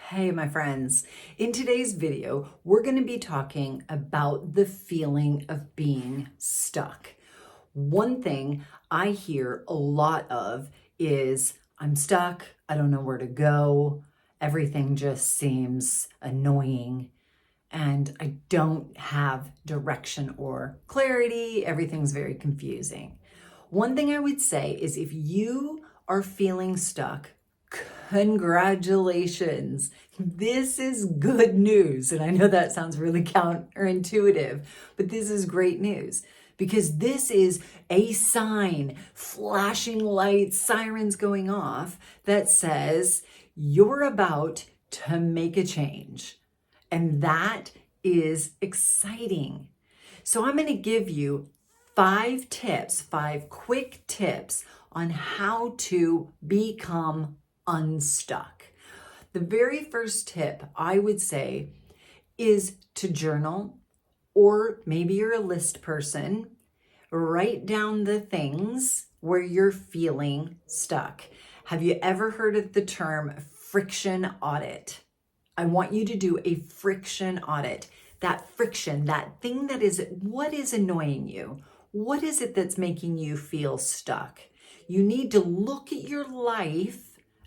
Hey, my friends. In today's video, we're going to be talking about the feeling of being stuck. One thing I hear a lot of is, I'm stuck, I don't know where to go, everything just seems annoying, and I don't have direction or clarity, everything's very confusing. One thing I would say is if you are feeling stuck, congratulations. This is good news. And I know that sounds really counterintuitive, but this is great news because this is a sign, flashing lights, sirens going off that says you're about to make a change. And that is exciting. So I'm going to give you 5 quick tips on how to become unstuck. The very first tip I would say is to journal, or maybe you're a list person. Write down the things where you're feeling stuck. Have you ever heard of the term friction audit? I want you to do a friction audit. That friction, that thing that is, what is annoying you? What is it that's making you feel stuck? You need to look at your life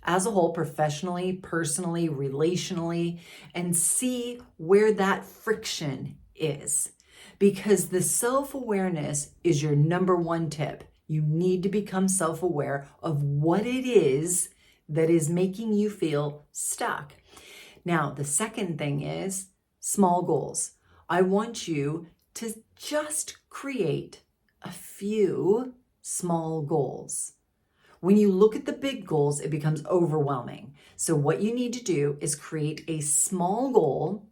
as a whole, professionally, personally, relationally, and see where that friction is. Because the self-awareness is your number one tip. You need to become self-aware of what it is that is making you feel stuck. Now, the second thing is small goals. I want you to just create a few small goals. When you look at the big goals, it becomes overwhelming. So what you need to do is create a small goal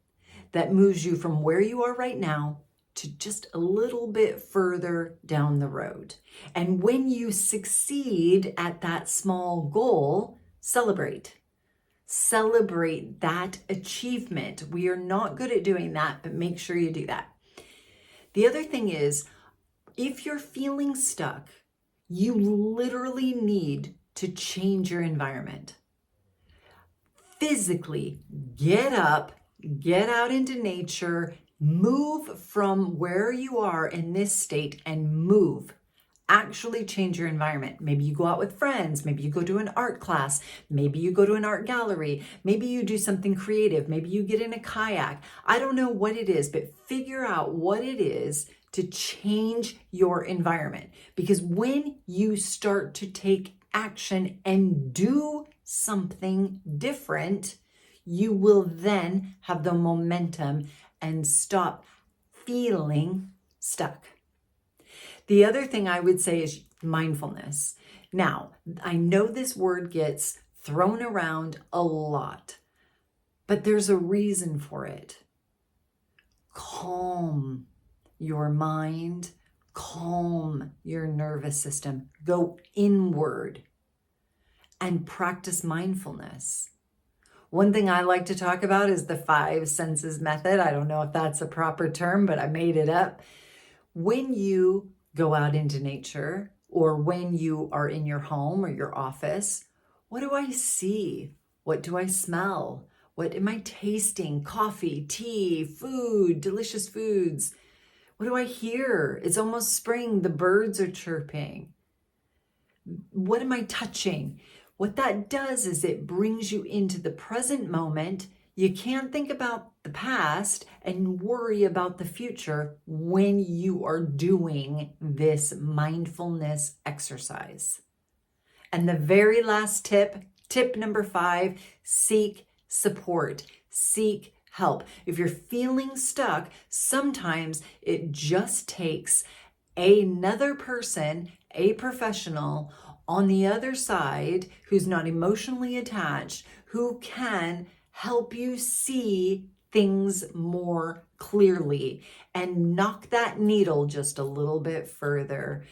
that moves you from where you are right now to just a little bit further down the road. And when you succeed at that small goal, celebrate. Celebrate that achievement. We are not good at doing that, but make sure you do that. The other thing is, if you're feeling stuck, you literally need to change your environment. Physically, get up, get out into nature, move from where you are in this state and move. Actually change your environment. Maybe you go out with friends. Maybe you go to an art class. Maybe you go to an art gallery. Maybe you do something creative. Maybe you get in a kayak. I don't know what it is, but figure out what it is to change your environment. Because when you start to take action and do something different, you will then have the momentum and stop feeling stuck. The other thing I would say is mindfulness. Now, I know this word gets thrown around a lot, but there's a reason for it. Calm your mind, calm your nervous system, go inward and practice mindfulness. One thing I like to talk about is the 5 senses method. I don't know if that's a proper term, but I made it up. When you go out into nature, or when you are in your home or your office, what do I see? What do I smell? What am I tasting? Coffee, tea, food, delicious foods. What do I hear? It's almost spring. The birds are chirping. What am I touching? What that does is it brings you into the present moment. You can't think about the past and worry about the future when you are doing this mindfulness exercise. And the very last tip number 5, seek support, seek help. If you're feeling stuck, sometimes it just takes another person, a professional on the other side who's not emotionally attached, who can help you see things more clearly and knock that needle just a little bit further.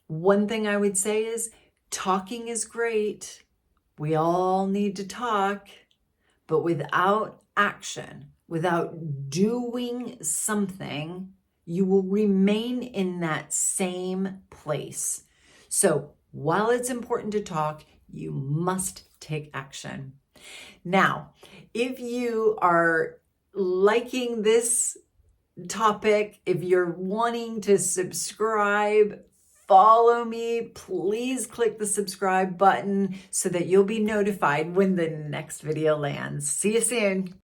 One thing I would say is talking is great. We all need to talk, but without action, without doing something, you will remain in that same place. So while it's important to talk, you must take action. Now, if you are liking this topic, if you're wanting to subscribe, follow me, please click the subscribe button so that you'll be notified when the next video lands. See you soon.